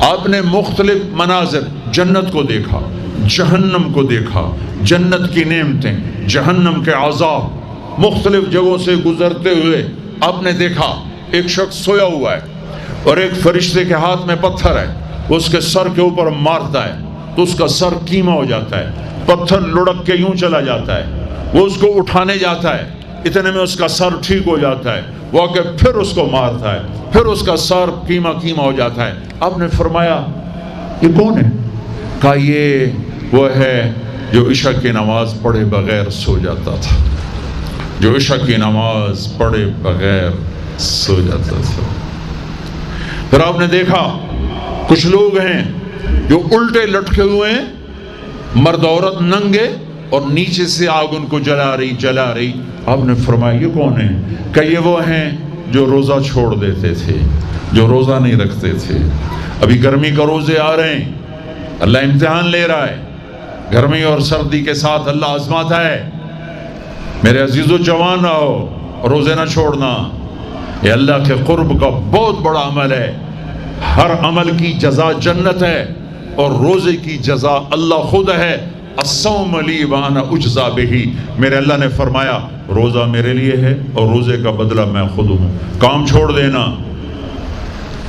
آپ نے مختلف مناظر، جنت کو دیکھا، جہنم کو دیکھا، جنت کی نعمتیں، جہنم کے عذاب، مختلف جگہوں سے گزرتے ہوئے آپ نے دیکھا ایک شخص سویا ہوا ہے اور ایک فرشتے کے ہاتھ میں پتھر ہے، وہ اس کے سر کے اوپر مارتا ہے تو اس کا سر کیما ہو جاتا ہے، پتھر لڑک کے یوں چلا جاتا ہے، وہ اس کو اٹھانے جاتا ہے، اتنے میں اس کا سر ٹھیک ہو جاتا ہے، وہ آ کے پھر اس کو مارتا ہے، پھر اس کا سر کیما ہو جاتا ہے۔ آپ نے فرمایا یہ کون ہے؟ کہا یہ وہ ہے جو عشاء کی نماز پڑھے بغیر سو جاتا تھا، جو عشاء کی نماز پڑھے بغیر سو جاتا تھا۔ پھر آپ نے دیکھا کچھ لوگ ہیں جو الٹے لٹکے ہوئے ہیں، مرد عورت ننگے، اور نیچے سے آگ ان کو جلا رہی۔ آپ نے فرمایا یہ کون ہے؟ کہ یہ وہ ہیں جو روزہ چھوڑ دیتے تھے، جو روزہ نہیں رکھتے تھے۔ ابھی گرمی کا روزے آ رہے ہیں، اللہ امتحان لے رہا ہے، گرمی اور سردی کے ساتھ اللہ آزماتا ہے۔ میرے عزیزو جوان رہو، روزے نہ چھوڑنا، یہ اللہ کے قرب کا بہت بڑا عمل ہے۔ ہر عمل کی جزا جنت ہے اور روزے کی جزا اللہ خود ہے۔ الصوم لی وانا اجزا بہ، میرے اللہ نے فرمایا روزہ میرے لیے ہے اور روزے کا بدلہ میں خود ہوں۔ کام چھوڑ دینا،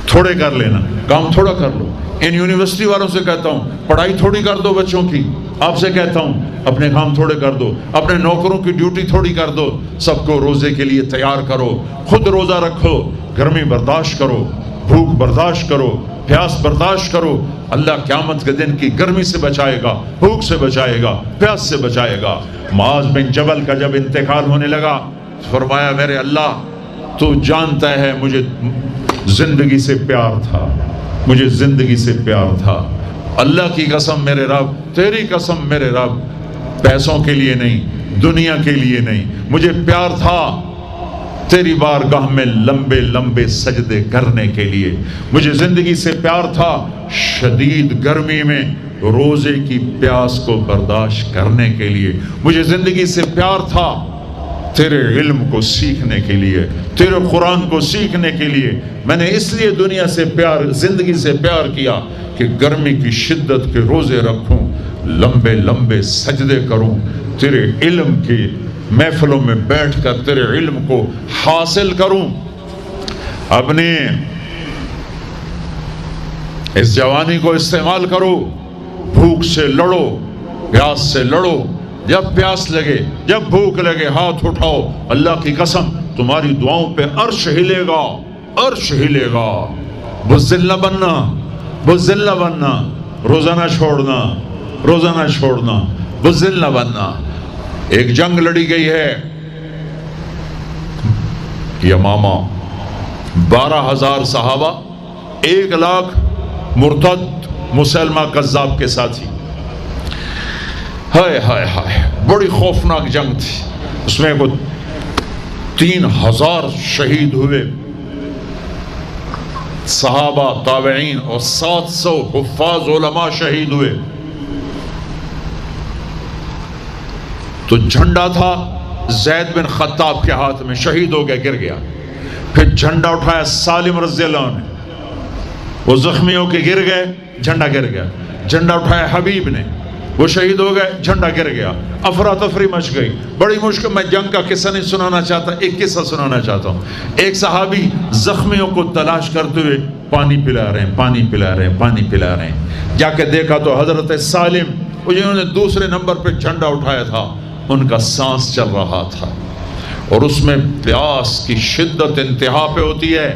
تھوڑے کر لینا، کام تھوڑا کر لو۔ ان یونیورسٹی والوں سے کہتا ہوں پڑھائی تھوڑی کر دو بچوں کی، آپ سے کہتا ہوں اپنے کام تھوڑے کر دو، اپنے نوکروں کی ڈیوٹی تھوڑی کر دو، سب کو روزے کے لیے تیار کرو، خود روزہ رکھو، گرمی برداشت کرو، بھوک برداشت کرو، پیاس برداشت کرو۔ اللہ قیامت کے دن کی گرمی سے بچائے گا، بھوک سے بچائے گا، پیاس سے بچائے گا۔ معاذ بن جبل کا جب انتقال ہونے لگا فرمایا میرے اللہ تو جانتا ہے مجھے زندگی سے پیار تھا، مجھے زندگی سے پیار تھا، اللہ کی قسم میرے رب، تیری قسم میرے رب، پیسوں کے لیے نہیں، دنیا کے لیے نہیں، مجھے پیار تھا تیری بارگاہ میں لمبے لمبے سجدے کرنے کے لیے، مجھے زندگی سے پیار تھا شدید گرمی میں روزے کی پیاس کو برداشت کرنے کے لیے، مجھے زندگی سے پیار تھا تیرے علم کو سیکھنے کے لیے، تیرے قرآن کو سیکھنے کے لیے۔ میں نے اس لیے دنیا سے پیار، زندگی سے پیار کیا کہ گرمی کی شدت کے روزے رکھوں، لمبے لمبے سجدے کروں، تیرے علم کی محفلوں میں بیٹھ کر تیرے علم کو حاصل کروں۔ اپنی اس جوانی کو استعمال کرو، بھوک سے لڑو، پیاس سے لڑو، جب پیاس لگے، جب بھوک لگے ہاتھ اٹھاؤ، اللہ کی قسم تمہاری دعاؤں پہ عرش ہلے گا، عرش ہلے گا۔ بزدل نہ بننا، بزدل نہ بننا، روزہ نہ چھوڑنا، روزہ نہ چھوڑنا، بزدل نہ بننا۔ ایک جنگ لڑی گئی ہے یمامہ، 12,000 صحابہ، 1,00,000 مرتد مسلمہ کذاب کے ساتھی، ہائے ہائے ہائے، بڑی خوفناک جنگ تھی۔ اس میں 3,000 شہید ہوئے، صحابہ، تابعین اور 700 حفاظ علماء شہید ہوئے۔ تو جھنڈا تھا زید بن خطاب کے ہاتھ میں، شہید ہو گیا، گر گیا۔ پھر جھنڈا اٹھایا سالم رضی اللہ عنہ نے، وہ زخمی ہو کے گر گئے، جھنڈا گر گیا۔ جھنڈا اٹھایا حبیب نے، وہ شہید ہو گئے، جھنڈا گر گیا۔ افراتفری مچ گئی، بڑی مشکل۔ میں جنگ کا قصہ نہیں سنانا چاہتا، ایک قصہ سنانا چاہتا ہوں۔ ایک صحابی زخمیوں کو تلاش کرتے ہوئے پانی پلا رہے ہیں، پانی پلا رہے ہیں، پانی پلا رہے ہیں۔ جا کے دیکھا تو حضرت سالم، جنہوں نے دوسرے نمبر پہ جھنڈا اٹھایا تھا، ان کا سانس چل رہا تھا اور اس میں پیاس کی شدت انتہا پہ ہوتی ہے۔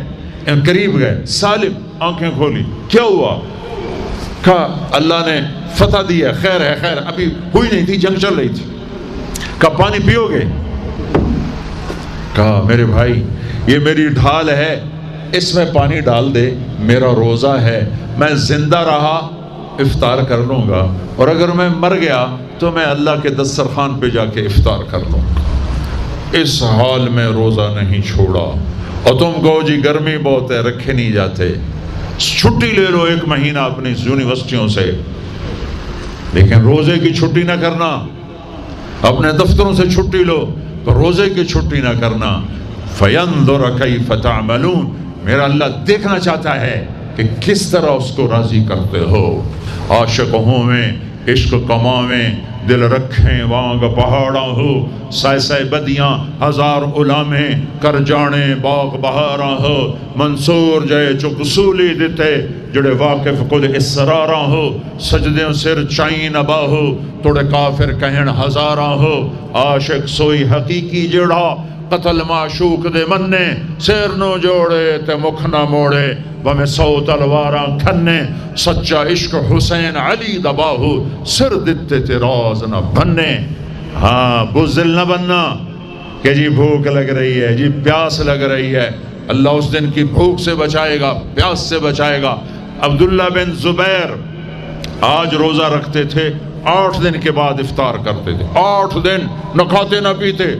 قریب گئے، سالم آنکھیں کھولی، کیا ہوا؟ کہا اللہ نے فتح دی ہے، خیر ہے، خیر ابھی ہوئی نہیں تھی، جنگ چل رہی تھی۔ کہا پانی پیو گے؟ کہا میرے بھائی یہ میری ڈھال ہے، اس میں پانی ڈال دے، میرا روزہ ہے، میں زندہ رہا افطار کر لوں گا، اور اگر میں مر گیا تو میں اللہ کے دسترخوان پہ جا کے افطار کر لوں گا۔ اس حال میں روزہ نہیں چھوڑا، اور تم کہو جی گرمی بہت ہے، رکھے نہیں جاتے، چھٹی لے لو 1 مہینہ اپنی یونیورسٹیوں سے، لیکن روزے کی چھٹی نہ کرنا۔ اپنے دفتروں سے چھٹی لو تو روزے کی چھٹی نہ کرنا۔ فَيَنْظُرَ كَيْفَ تَعْمَلُونَ، میرا اللہ دیکھنا چاہتا ہے کہ کس طرح اس کو راضی کرتے ہو۔ عاشق ہوں میں عشق کماویں، دل رکھیں وانگ پہاڑاں ہو، سائے سائے بدیاں ہزار علامیں، کر جانے باغ بہاراں ہو، منصور جائے چک سولی دیتے، جڑے واقف کل اسراراں ہو، سجدیں سر چائیں نبا ہو، توڑے کافر کہن ہزاراں ہو، عاشق سوئی حقیقی جڑا، قتل معشوق دے مننے، سیر نو جوڑے تے مکھ نہ موڑے، بہمیں 100 تلواراں کھنے، سچا عشق حسین علی دباہو، سر دتے تے راز نہ بننے۔ ہاں بزدل نہ بننا کہ جی بھوک لگ رہی ہے، جی پیاس لگ رہی ہے، اللہ اس دن کی بھوک سے بچائے گا، پیاس سے بچائے گا۔ عبداللہ بن زبیر آج روزہ رکھتے تھے، 8 دن کے بعد افطار کرتے تھے، 8 دن نہ کھاتے نہ پیتے،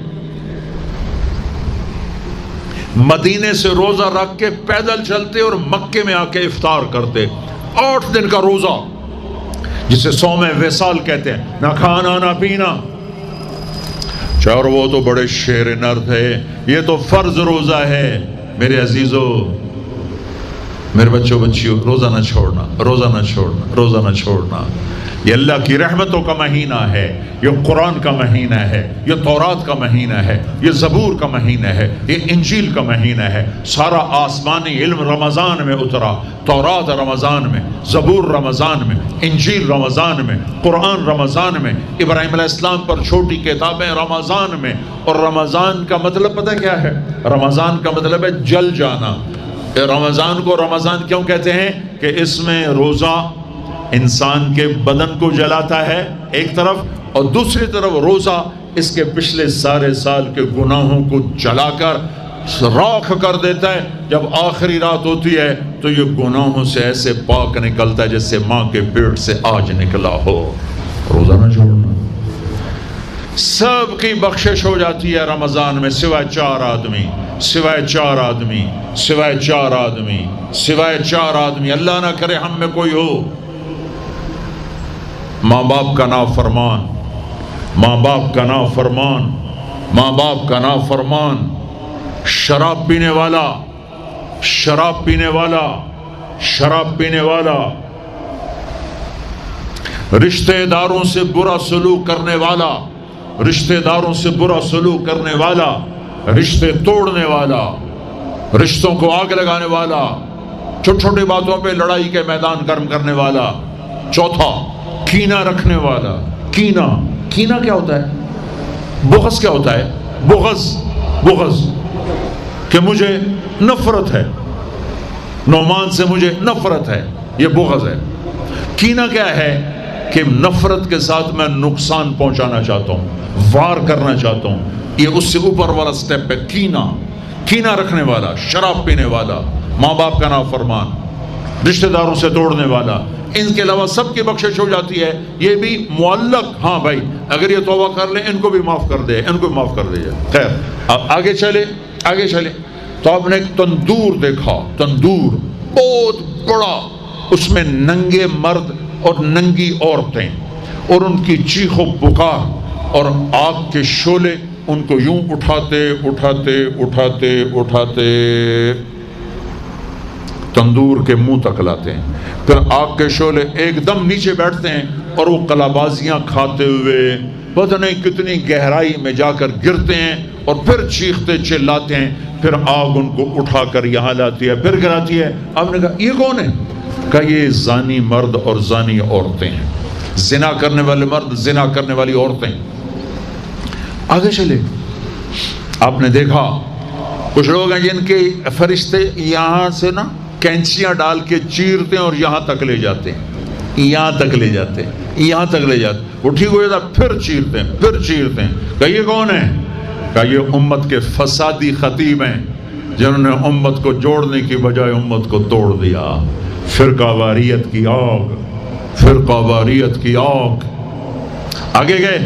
مدینے سے روزہ رکھ کے پیدل چلتے اور مکے میں آ کے افطار کرتے، 8 دن کا روزہ جسے صوم وصال کہتے ہیں، نہ کھانا نہ پینا۔ اور وہ تو بڑے شیر نر تھے، یہ تو فرض روزہ ہے۔ میرے عزیزو، میرے بچوں بچیوں، روزہ نہ چھوڑنا، روزہ نہ چھوڑنا، روزہ نہ چھوڑنا۔ یہ اللہ کی رحمتوں کا مہینہ ہے، یہ قرآن کا مہینہ ہے، یہ تورات کا مہینہ ہے، یہ زبور کا مہینہ ہے، یہ انجیل کا مہینہ ہے۔ سارا آسمانی علم رمضان میں اترا، تورات رمضان میں، زبور رمضان میں، انجیل رمضان میں، قرآن رمضان میں، ابراہیم علیہ السلام پر چھوٹی کتابیں رمضان میں۔ اور رمضان کا مطلب پتہ کیا ہے؟ رمضان کا مطلب ہے جل جانا۔ رمضان کو رمضان کیوں کہتے ہیں؟ کہ اس میں روزہ انسان کے بدن کو جلاتا ہے ایک طرف، اور دوسری طرف روزہ اس کے پچھلے سارے سال کے گناہوں کو جلا کر راکھ کر دیتا ہے۔ جب آخری رات ہوتی ہے تو یہ گناہوں سے ایسے پاک نکلتا ہے جیسے ماں کے پیٹ سے آج نکلا ہو۔ روزہ نہ چھوڑنا، سب کی بخشش ہو جاتی ہے رمضان میں، سوائے 4 آدمی، سوائے 4 آدمی، سوائے 4 آدمی، سوائے 4 آدمی۔ اللہ نہ کرے ہم میں کوئی ہو، ماں باپ کا نافرمان، ماں باپ کا نافرمان، ماں باپ کا نافرمان، شراب پینے والا، شراب پینے والا، شراب پینے والا، رشتہ داروں سے برا سلوک کرنے والا، رشتہ داروں سے برا سلوک کرنے والا، رشتے توڑنے والا، رشتوں کو آگ لگانے والا، چھوٹی چھوٹی باتوں پہ لڑائی کے میدان گرم کرنے والا۔ چوتھا، کینہ رکھنے والا۔ کینہ، کینہ کیا ہوتا ہے؟ بغض کیا ہوتا ہے؟ بغض، بغض کہ مجھے نفرت ہے، نعمان سے مجھے نفرت ہے، یہ بغض ہے۔ کینہ کیا ہے؟ کہ نفرت کے ساتھ میں نقصان پہنچانا چاہتا ہوں، وار کرنا چاہتا ہوں، یہ اس سے اوپر والا سٹیپ ہے کینہ۔ کینہ رکھنے والا، شراب پینے والا، ماں باپ کا نافرمان، رشتہ داروں سے توڑنے والا۔ ان کے علاوہ سب کی بخشش ہو جاتی ہے، یہ بھی معلق، ہاں بھائی اگر یہ توبہ کر لیں ان کو بھی معاف کر دے، ان کو بھی معاف کر دے۔ خیر اب آگے چلے، آگے چلے تو آپ نے ایک تندور دیکھا، تندور بہت بڑا، اس میں ننگے مرد اور ننگی عورتیں، اور ان کی چیخ و پکار، اور آگ کے شعلے ان کو یوں اٹھاتے اٹھاتے اٹھاتے اٹھاتے تندور کے منہ تک لاتے ہیں، پھر آگ کے شعلے ایک دم نیچے بیٹھتے ہیں اور وہ قلابازیاں کھاتے ہوئے پتہ نہیں کتنی گہرائی میں جا کر گرتے ہیں، اور پھر چیختے چلاتے ہیں، پھر آگ ان کو اٹھا کر یہاں لاتی ہے، پھر گراتی ہے۔ آپ نے کہا یہ کون ہے؟ کہا یہ زانی مرد اور زانی عورتیں ہیں، زنا کرنے والے مرد، زنا کرنے والی عورتیں۔ آگے چلے، آپ نے دیکھا کچھ لوگ ہیں جن کے فرشتے یہاں سے نا کینچیاں ڈال کے چیرتے ہیں اور یہاں تک لے جاتے ہیں، یہاں تک لے جاتے ہیں، یہاں تک لے جاتے ہیں، وہ ٹھیک ہو جاتا پھر چیرتے ہیں، پھر چیرتے ہیں۔ کہا یہ کون ہے؟ کہا یہ امت کے فسادی خطیب ہیں جنہوں نے امت کو جوڑنے کی بجائے امت کو توڑ دیا۔ فرقہ واریت کی آگ، فرقہ واریت کی آگ۔ آگے گئے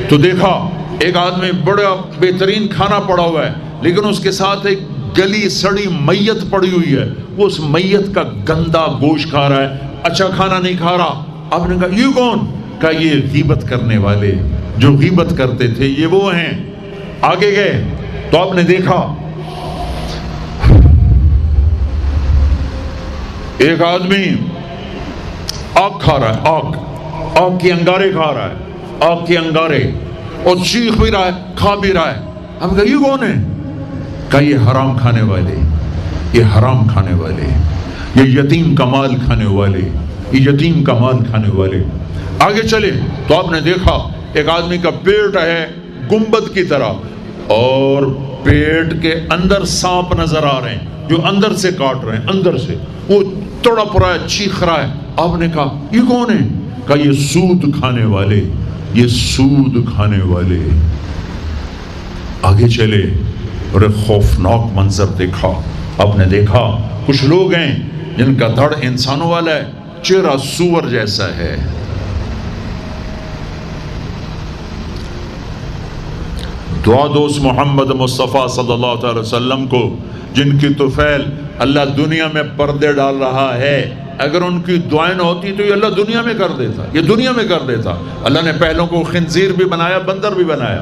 تو دیکھا ایک آدمی بڑا بہترین کھانا پڑا ہوا ہے، لیکن اس کے ساتھ ایک گلی سڑی میت پڑی ہوئی ہے، وہ اس میت کا گندا گوشت کھا رہا ہے، اچھا کھانا نہیں کھا رہا۔ آپ نے کہا یہ کون؟ کہا یہ غیبت کرنے والے، جو غیبت کرتے تھے یہ وہ ہیں۔ آگے گئے تو آپ نے دیکھا ایک آدمی آگ کھا رہا ہے، آگ کے انگارے کھا رہا ہے، آگ کے انگارے، اور چیخ بھی رہا ہے، کھا بھی رہا ہے۔ ہم کہا یہ کون ہے؟ کہا یہ حرام کھانے والے، یہ حرام کھانے والے، یہ یتیم کا مال کھانے والے، یہ یتیم کا مال کھانے والے۔ آگے چلے تو آپ نے دیکھا ایک آدمی کا پیٹ ہے گنبد کی طرح، اور پیٹ کے اندر سانپ نظر آ رہے ہیں جو اندر سے کاٹ رہے ہیں، اندر سے وہ تڑپ رہا ہے، چیخ رہا ہے۔ آپ نے کہا یہ کون ہے؟ کہا یہ سود کھانے والے، یہ سود کھانے والے۔ آگے چلے اور ایک خوفناک منظر دیکھا۔ آپ نے دیکھا کچھ لوگ ہیں جن کا دھڑ انسانوں والا ہے، چہرہ سور جیسا ہے۔ دعا دوست محمد مصطفیٰ صلی اللہ تعالی وسلم کو، جن کی طفیل اللہ دنیا میں پردے ڈال رہا ہے، اگر ان کی دعائیں نہ ہوتی تو یہ اللہ دنیا میں کر دیتا، یہ دنیا میں کر دیتا۔ اللہ نے پہلوں کو خنزیر بھی بنایا، بندر بھی بنایا،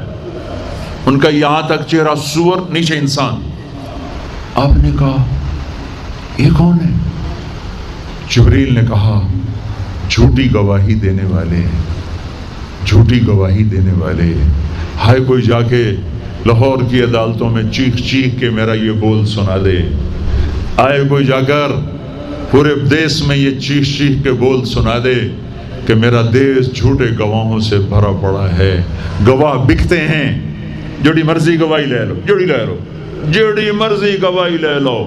ان کا یہاں تک چہرہ سور، نیچے انسان۔ آپ نے کہا یہ کون ہے؟ جبریل نے کہا جھوٹی گواہی دینے والے، جھوٹی گواہی دینے والے۔ ہائے کوئی جا کے لاہور کی عدالتوں میں چیخ چیخ کے میرا یہ بول سنا دے، آئے کوئی جا کر پورے دیس میں یہ چیخ چیخ کے بول سنا دے کہ میرا دیس جھوٹے گواہوں سے بھرا پڑا ہے، گواہ بکتے ہیں، جڑی مرضی گواہی لے لو، جڑی لے لو، جڑی مرضی گواہی لے لو،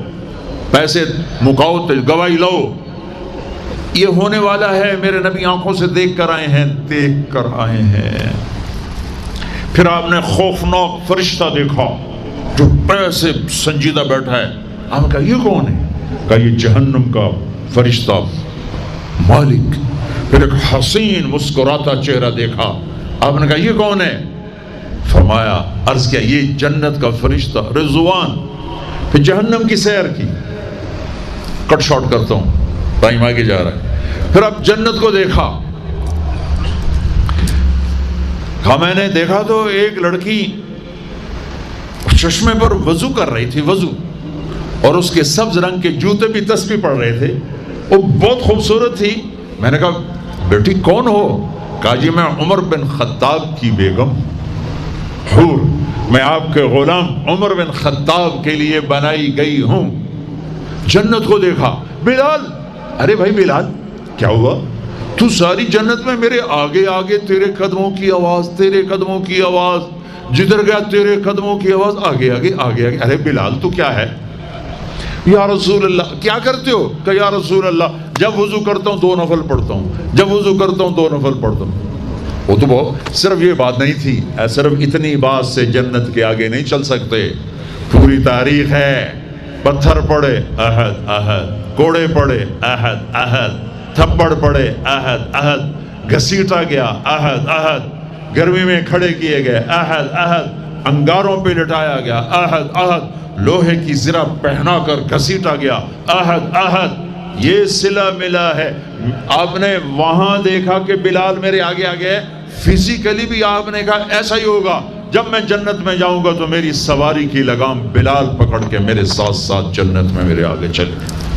پیسے مکاؤ گواہی لو۔ یہ ہونے والا ہے، میرے نبی آنکھوں سے دیکھ کر آئے ہیں، دیکھ کر آئے ہیں۔ پھر آپ نے خوفناک فرشتہ دیکھا جو پیسے سنجیدہ بیٹھا ہے۔ آپ نے کہا یہ کون ہے؟ کہا یہ جہنم کا فرشتہ مالک۔ پھر ایک حسین مسکراتا چہرہ دیکھا۔ آپ نے کہا یہ کون ہے؟ فرمایا، عرض کیا یہ جنت کا فرشتہ رضوان۔ پھر جہنم کی سیر کی، کٹ شارٹ کرتا ہوں، ٹائم آگے جا رہا ہے۔ پھر اب جنت کو دیکھا۔ ہاں میں نے دیکھا تو ایک لڑکی چشمے پر وضو کر رہی تھی، وضو، اور اس کے سبز رنگ کے جوتے بھی تسبیح پڑھ رہے تھے، وہ بہت خوبصورت تھی۔ میں نے کہا بیٹی کون ہو؟ کہا جی میں عمر بن خطاب کی بیگم، حور، میں آپ کے غلام عمر بن خطاب کے لیے بنائی گئی ہوں۔ جنت کو دیکھا۔ بلال، ارے بھائی بلال کیا ہوا؟ تو ساری جنت میں میرے آگے آگے، تیرے قدموں کی آواز، تیرے قدموں کی آواز، جدھر گیا تیرے قدموں کی آواز، آگے آگے آگے آگے۔ ارے بلال تو کیا ہے؟ یا رسول اللہ کیا کرتے ہو؟ کہ یا رسول اللہ جب وضو کرتا ہوں 2 نفل پڑھتا ہوں، جب وضو کرتا ہوں 2 نفل پڑھتا ہوں۔ وہ تو بہت صرف یہ بات نہیں تھی، صرف اتنی بات سے جنت کے آگے نہیں چل سکتے، پوری تاریخ ہے۔ پتھر پڑے احد احد، کوڑے پڑے احد احد، تھپڑ پڑے احد احد، گھسیٹا گیا احد احد، گرمی میں کھڑے کیے گئے احد احد، انگاروں پہ لٹایا گیا احد احد، لوہے کی زرہ پہنا کر گھسیٹا گیا احد احد۔ یہ صلہ ملا ہے۔ آپ نے وہاں دیکھا کہ بلال میرے آگے آگے ہے، فزیکلی بھی آپ نے کہا ایسا ہی ہوگا، جب میں جنت میں جاؤں گا تو میری سواری کی لگام بلال پکڑ کے میرے ساتھ ساتھ جنت میں میرے آگے چلے۔